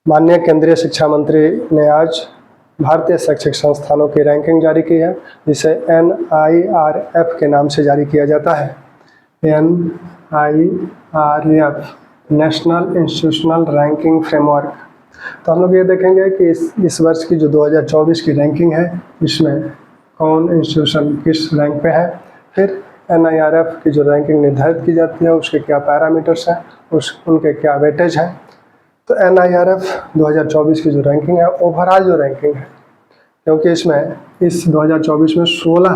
माननीय केंद्रीय शिक्षा मंत्री ने आज भारतीय शैक्षिक संस्थानों की रैंकिंग जारी की है, जिसे NIRF के नाम से जारी किया जाता है। NIRF national institutional ranking framework. तो हम लोग ये देखेंगे कि इस वर्ष की जो 2024 की रैंकिंग है, इसमें कौन इंस्टीट्यूशन किस रैंक पे है, फिर NIRF की जो रैंकिंग निर्धारित की जाती है उसके क्या पैरामीटर्स हैं, उनके क्या वेटेज हैं। तो NIRF 2024 की जो रैंकिंग है, ओवरऑल जो रैंकिंग है, क्योंकि इसमें इस 2024 में 16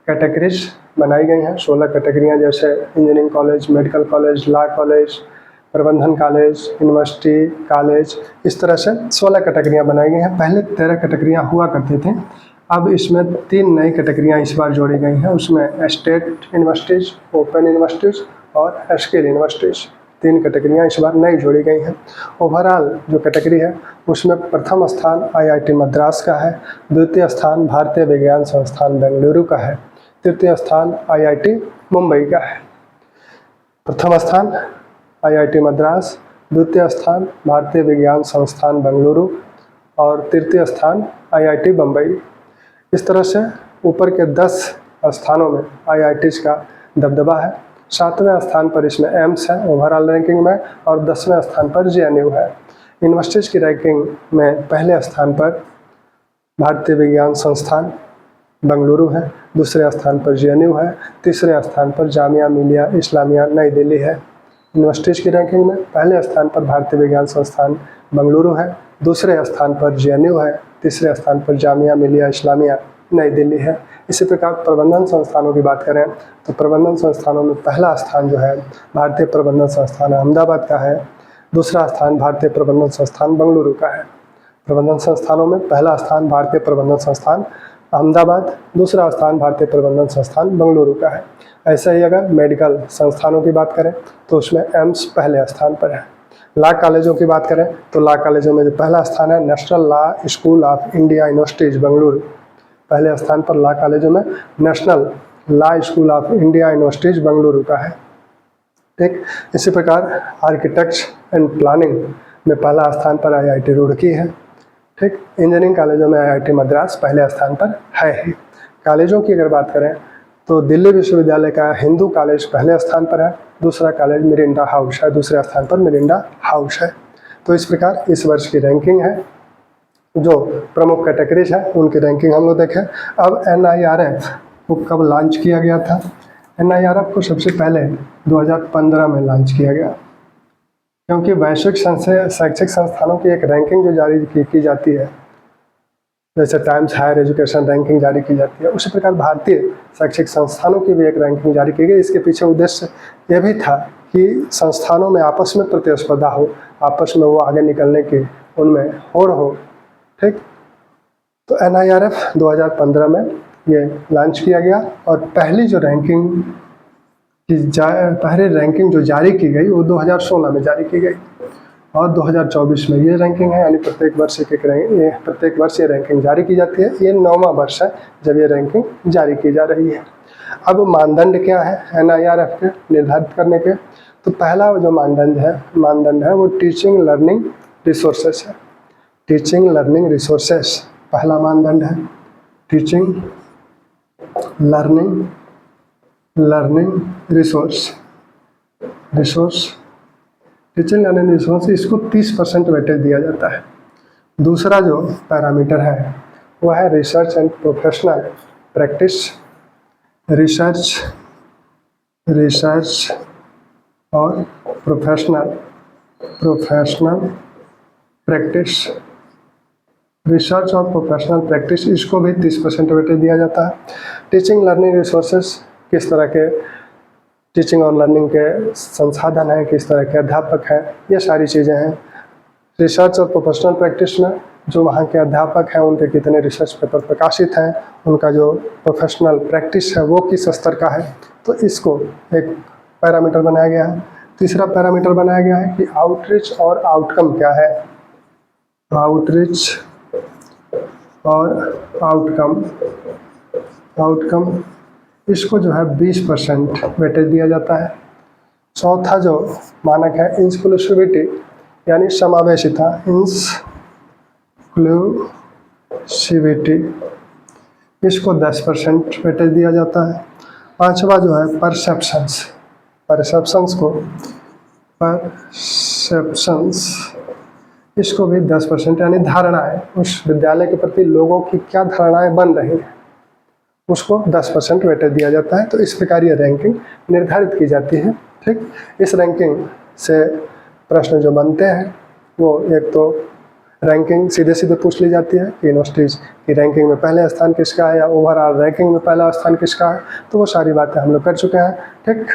कैटेगरीज बनाई गई हैं। 16 कैटेगरियाँ, जैसे engineering college, medical college, law college, प्रबंधन कॉलेज, यूनिवर्सिटी कॉलेज, इस तरह से 16 कैटेगरियाँ बनाई गई हैं। पहले 13 कैटेगरियाँ हुआ करते थे, अब इसमें 3 नई कैटेगरियाँ इस बार जोड़ी गई हैं। उसमें स्टेट यूनिवर्सिटीज़, ओपन यूनिवर्सिटीज़ और स्किल यूनिवर्सिटीज़, 3 कैटेगरियाँ इस बार नई जोड़ी गई हैं। ओवरऑल जो कैटेगरी है उसमें प्रथम स्थान IIT मद्रास का है, द्वितीय स्थान भारतीय विज्ञान संस्थान बेंगलुरु का है, तृतीय स्थान IIT मुंबई का है। प्रथम स्थान IIT मद्रास, द्वितीय स्थान भारतीय विज्ञान संस्थान बेंगलुरु और तृतीय स्थान IIT बम्बई। इस तरह से यूपर के 10 स्थानों में IITs का दबदबा है। 7वें स्थान पर इसमें एम्स है ओवरऑल रैंकिंग में, और 10वें स्थान पर JNU है। यूनिवर्सिटीज़ की रैंकिंग में पहले स्थान पर भारतीय विज्ञान संस्थान बेंगलुरु है, दूसरे स्थान पर JNU है, तीसरे स्थान पर जामिया मिलिया इस्लामिया नई दिल्ली है। यूनिवर्सिटीज़ की रैंकिंग में पहले स्थान पर भारतीय विज्ञान संस्थान बेंगलुरु है, दूसरे स्थान पर JNU है, तीसरे स्थान पर जामिया मिलिया इस्लामिया नई दिल्ली है। इसी प्रकार प्रबंधन संस्थानों की बात करें तो प्रबंधन संस्थानों में पहला स्थान जो है भारतीय प्रबंधन संस्थान अहमदाबाद का है, दूसरा स्थान भारतीय प्रबंधन संस्थान बेंगलुरु का है। प्रबंधन संस्थानों में पहला स्थान भारतीय प्रबंधन संस्थान अहमदाबाद, दूसरा स्थान भारतीय प्रबंधन संस्थान बेंगलुरु का है। ऐसे ही अगर मेडिकल संस्थानों की बात करें तो उसमें एम्स पहले स्थान पर है। लॉ कॉलेजों की बात करें तो लॉ कॉलेजों में जो पहला स्थान है national law school of India universities Bengaluru, पहले स्थान पर लॉ कॉलेजों में national law school of India universities Bengaluru का है। ठीक इसी प्रकार आर्किटेक्ट्स एंड प्लानिंग में पहला स्थान पर IIT रुड़की है। ठीक, इंजीनियरिंग कॉलेजों में IIT मद्रास पहले स्थान पर है ही। कॉलेजों की अगर बात करें तो दिल्ली विश्वविद्यालय का हिंदू कॉलेज पहले स्थान पर है, दूसरा कॉलेज मिरिंडा हाउस है, दूसरे स्थान पर मिरिंडा हाउस है। तो इस प्रकार इस वर्ष की रैंकिंग है। जो प्रमुख कैटेगरीज है उनकी रैंकिंग हम लोग देखें। अब NIRF को कब लॉन्च किया गया था? NIRF को सबसे पहले 2015 में लॉन्च किया गया, क्योंकि वैश्विक शैक्षिक संस्थानों की एक रैंकिंग जो जारी की जाती है, जैसे टाइम्स हायर एजुकेशन रैंकिंग जारी की जाती है, उसी प्रकार भारतीय शैक्षिक संस्थानों की भी एक रैंकिंग जारी की गई। इसके पीछे उद्देश्य यह भी था कि संस्थानों में आपस में प्रतिस्पर्धा हो, आपस में वो आगे निकलने की उनमें होड़ हो। ठीक, तो NIRF 2015 में ये लॉन्च किया गया और पहली रैंकिंग जो जारी की गई वो 2016 में जारी की गई और 2024 में ये रैंकिंग है। यानी प्रत्येक वर्ष ये रैंकिंग जारी की जाती है। ये 9वां वर्ष है जब ये रैंकिंग जारी की जा रही है। अब मानदंड क्या है NIRF के निर्धारित करने के? तो पहला जो मानदंड है वो टीचिंग लर्निंग रिसोर्सेस है। टीचिंग लर्निंग रिसोर्सेस पहला मानदंड है। Teaching learning resource teaching learning resource, इसको 30% वेटेज दिया जाता है। दूसरा जो पैरामीटर है वो है research and professional practice. Research और प्रोफेशनल प्रैक्टिस, रिसर्च और प्रोफेशनल प्रैक्टिस, इसको भी 30% वेटेज दिया जाता है। टीचिंग लर्निंग रिसोर्सेस, किस तरह के टीचिंग और लर्निंग के संसाधन हैं, किस तरह के अध्यापक हैं, ये सारी चीज़ें हैं। रिसर्च और प्रोफेशनल प्रैक्टिस में जो वहाँ के अध्यापक हैं उनके कितने रिसर्च पेपर प्रकाशित हैं, उनका जो प्रोफेशनल प्रैक्टिस है वो किस स्तर का है, तो इसको एक पैरामीटर बनाया गया है। तीसरा पैरामीटर बनाया गया है कि आउटरीच और आउटकम क्या है। आउटरीच और आउटकम इसको जो है 20% वेटेज दिया जाता है। चौथा जो मानक है इंक्लूसिविटी, यानी समावेशिता, इंक्लूसिविटी, इसको 10% वेटेज दिया जाता है। पांचवा जो है परसेप्शंस, इसको भी 10%, यानी धारणाएं, उस विद्यालय के प्रति लोगों की क्या धारणाएं बन रही हैं उसको 10% वेटेज दिया जाता है। तो इस प्रकार ये रैंकिंग निर्धारित की जाती है। ठीक, इस रैंकिंग से प्रश्न जो बनते हैं वो एक तो रैंकिंग सीधे सीधे पूछ ली जाती है कि यूनिवर्सिटीज़ की रैंकिंग में पहले स्थान किसका है या ओवरऑल रैंकिंग में पहला स्थान किसका है, तो वो सारी बातें हम लोग कर चुके हैं। ठीक।